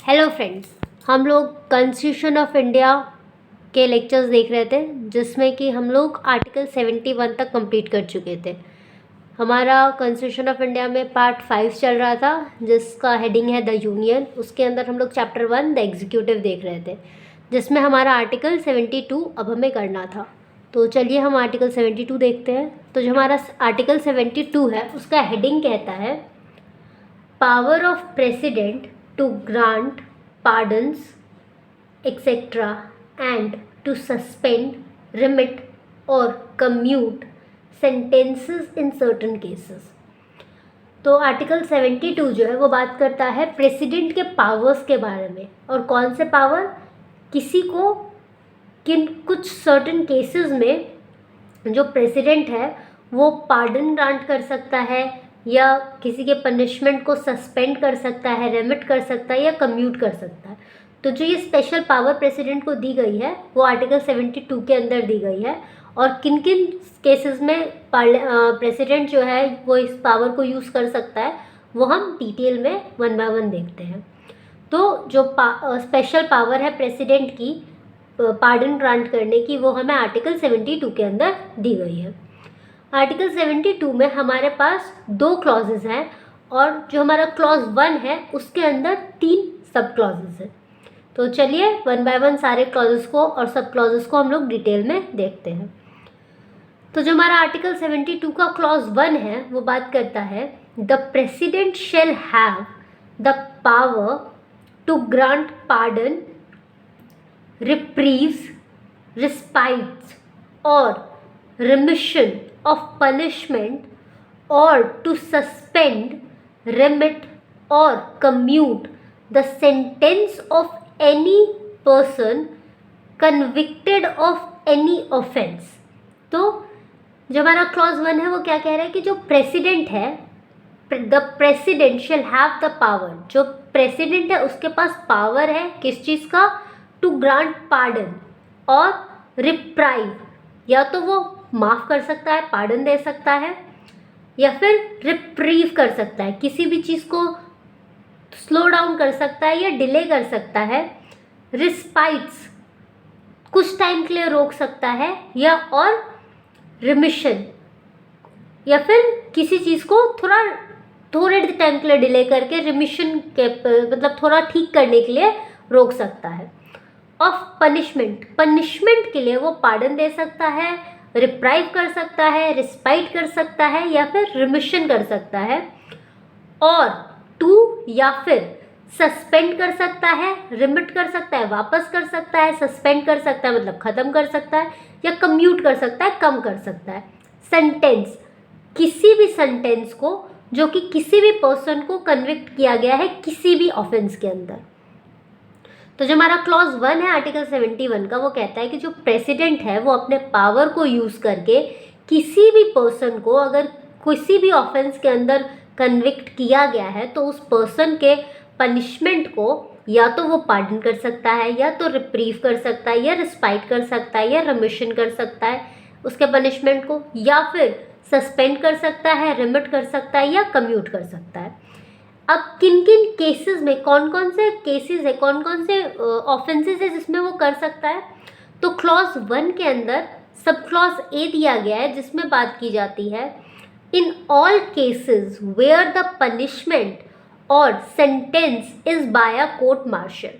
Hello friends, हम लोग constitution of India के लेक्चर्स देख रहे थे जिसमें कि हम लोग आर्टिकल 71 तक कंप्लीट कर चुके थे। हमारा कॉन्स्टिट्यूशन ऑफ इंडिया में पार्ट 5 चल रहा था जिसका हेडिंग है द यूनियन। उसके अंदर हम लोग चैप्टर 1 द एग्जीक्यूटिव देख रहे थे जिसमें हमारा आर्टिकल 72 अब हमें करना था। तो चलिए हम आर्टिकल 72 देखते हैं। तो जो हमारा आर्टिकल 72 है उसका हेडिंग कहता है power of president to grant pardons, etc., and to suspend, remit, or commute sentences in certain cases। तो आर्टिकल 72 जो है वो बात करता है प्रेसिडेंट के पावर्स के बारे में। और कौन से पावर? किसी को कुछ सर्टन केसेस में जो प्रेसिडेंट है वो पार्डन ग्रांट कर सकता है या किसी के पनिशमेंट को सस्पेंड कर सकता है, रेमिट कर सकता है या कम्यूट कर सकता है। तो जो ये स्पेशल पावर प्रेसिडेंट को दी गई है वो आर्टिकल 72 के अंदर दी गई है। और किन किन केसेस में प्रेसिडेंट जो है वो इस पावर को यूज़ कर सकता है वो हम डिटेल में 1 बाय 1 देखते हैं। तो जो स्पेशल पावर है प्रेसिडेंट की पार्डन ग्रांट करने की वो हमें आर्टिकल 72 के अंदर दी गई है। आर्टिकल 72 में हमारे पास 2 क्लॉजेस हैं और जो हमारा क्लॉज 1 है उसके अंदर 3 सब क्लॉजेस हैं। तो चलिए 1 बाय 1 सारे क्लॉजेस को और सब क्लॉजेस को हम लोग डिटेल में देखते हैं। तो जो हमारा आर्टिकल 72 का क्लॉज 1 है वो बात करता है the president shall have the power to grant pardon, reprieves, respites और remission of punishment or to suspend, remit or commute the sentence of any person convicted of any offense। तो जो हमारा क्लॉज 1 है वो क्या कह रहा है कि जो प्रेसिडेंट है the president shall have the power, जो प्रेसिडेंट है उसके पास पावर है किस चीज़ का? टू ग्रांट पार्डन और रिप्राइव, या तो वो माफ़ कर सकता है, पार्डन दे सकता है, या फिर रिप्रीव कर सकता है, किसी भी चीज़ को स्लो डाउन कर सकता है या डिले कर सकता है, रिस्पाइट्स कुछ टाइम के लिए रोक सकता है, या और रिमिशन या फिर किसी चीज़ को थोड़े टाइम के लिए डिले करके रिमिशन के मतलब थोड़ा ठीक करने के लिए रोक सकता है। ऑफ पनिशमेंट के लिए वो पार्डन दे सकता है, रिप्राइव कर सकता है, रिस्पाइट कर सकता है या फिर रिमिशन कर सकता है। और टू या फिर सस्पेंड कर सकता है, रिमिट कर सकता है, वापस कर सकता है, सस्पेंड कर सकता है मतलब ख़त्म कर सकता है, या कम्यूट कर सकता है, कम कर सकता है। सेंटेंस, किसी भी सेंटेंस को जो कि किसी भी पर्सन को कन्विक्ट किया गया है किसी भी ऑफेंस के अंदर। तो जो हमारा क्लॉज 1 है आर्टिकल 71 का वो कहता है कि जो प्रेसिडेंट है वो अपने पावर को यूज़ करके किसी भी पर्सन को अगर किसी भी ऑफेंस के अंदर कन्विक्ट किया गया है तो उस पर्सन के पनिशमेंट को या तो वो पार्डन कर सकता है, या तो रिप्रीव कर सकता है, या रिस्पाइट कर सकता है, या रिमिशन कर सकता है उसके पनिशमेंट को, या फिर सस्पेंड कर सकता है, रिमिट कर सकता है, या कम्यूट कर सकता है। अब किन किन केसेस में कौन कौन से केसेस है, कौन कौन से ऑफेंसेस है जिसमें वो कर सकता है? तो क्लॉज 1 के अंदर सब क्लॉज ए दिया गया है जिसमें बात की जाती है in all cases where the punishment और sentence is by a court martial.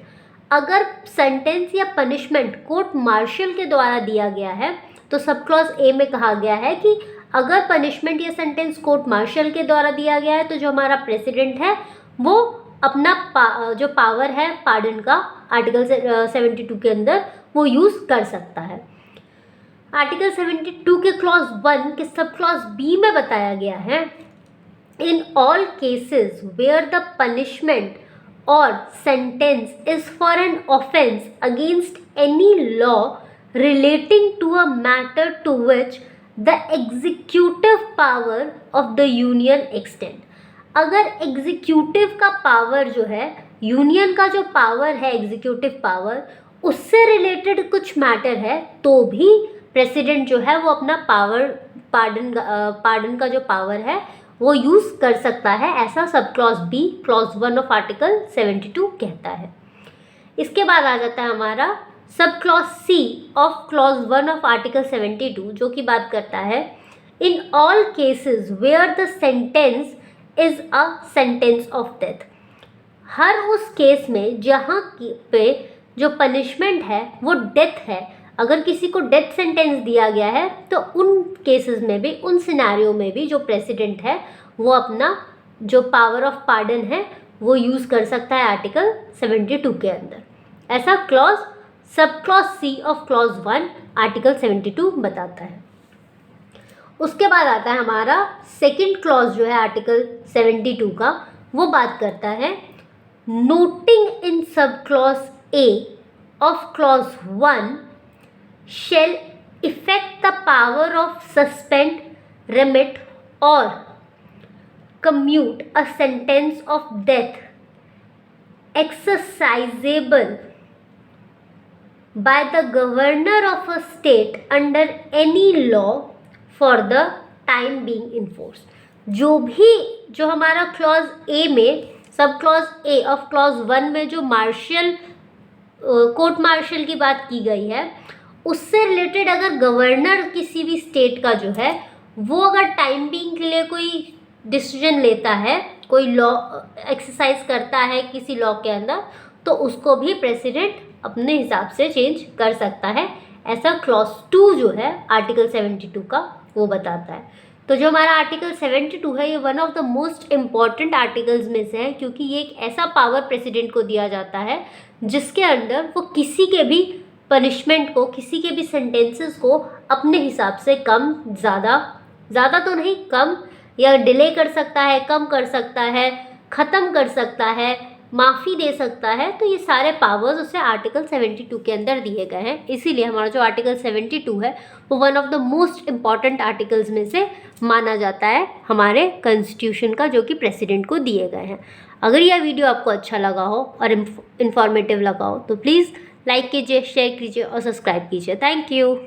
अगर सेंटेंस या पनिशमेंट कोर्ट मार्शल के द्वारा दिया गया है तो सब क्लॉज ए में कहा गया है कि अगर पनिशमेंट या सेंटेंस कोर्ट मार्शल के द्वारा दिया गया है तो जो हमारा प्रेसिडेंट है वो अपना जो पावर है पार्डन का आर्टिकल 72 के अंदर वो यूज़ कर सकता है। आर्टिकल 72 के क्लॉज 1 के सब क्लॉज बी में बताया गया है in all cases where the punishment और sentence is for an offence against any law relating to a matter to which the executive power of the union extend. अगर executive का power जो है, union का जो पावर है executive power, उससे related कुछ मैटर है तो भी प्रेसिडेंट जो है वो अपना पार्डन का जो पावर है वो यूज़ कर सकता है, ऐसा sub clause B clause 1 of article 72 कहता है। इसके बाद आ जाता है हमारा sub clause C of clause 1 of article 72, जो कि बात करता है in all cases where the sentence is a sentence of death. हर उस केस में जहाँ पे जो पनिशमेंट है वो डेथ है, अगर किसी को डेथ सेंटेंस दिया गया है तो उन केसेस में भी, उन सिनेरियो में भी जो प्रेसिडेंट है वो अपना जो पावर ऑफ पार्डन है वो यूज़ कर सकता है आर्टिकल 72 के अंदर। ऐसा clause sub clause C of clause 1 article 72 बताता है। उसके बाद आता है हमारा सेकंड क्लॉज जो है आर्टिकल 72 का, वो बात करता है noting in sub clause A of clause 1 shall effect the power of suspend, remit और commute a sentence of death exercisable by the governor of a state under any law for the time being enforced। जो हमारा clause A में, सब clause A of clause 1 में जो martial court martial की बात की गई है, उससे रिलेटेड अगर गवर्नर किसी भी स्टेट का जो है वो अगर टाइम बीइंग के लिए कोई डिसीजन लेता है, कोई लॉ एक्सरसाइज करता है किसी लॉ के अंदर, तो उसको भी प्रेसिडेंट अपने हिसाब से चेंज कर सकता है। ऐसा क्लॉज 2 जो है आर्टिकल 72 का वो बताता है। तो जो हमारा आर्टिकल 72 है ये one of the most important articles में से है, क्योंकि ये एक ऐसा पावर प्रेसिडेंट को दिया जाता है जिसके अंदर वो किसी के भी पनिशमेंट को, किसी के भी सेंटेंसेस को अपने हिसाब से कम, ज़्यादा तो नहीं, कम या डिले कर सकता है, कम कर सकता है, ख़त्म कर सकता है, माफ़ी दे सकता है। तो ये सारे पावर्स उसे आर्टिकल 72 के अंदर दिए गए हैं। इसीलिए हमारा जो आर्टिकल 72 है वो one of the most important articles में से माना जाता है हमारे कॉन्स्टिट्यूशन का, जो कि प्रेसिडेंट को दिए गए हैं। अगर यह वीडियो आपको अच्छा लगा हो और इन्फॉर्मेटिव लगा हो तो प्लीज़ लाइक कीजिए, शेयर कीजिए और सब्सक्राइब कीजिए। Thank you.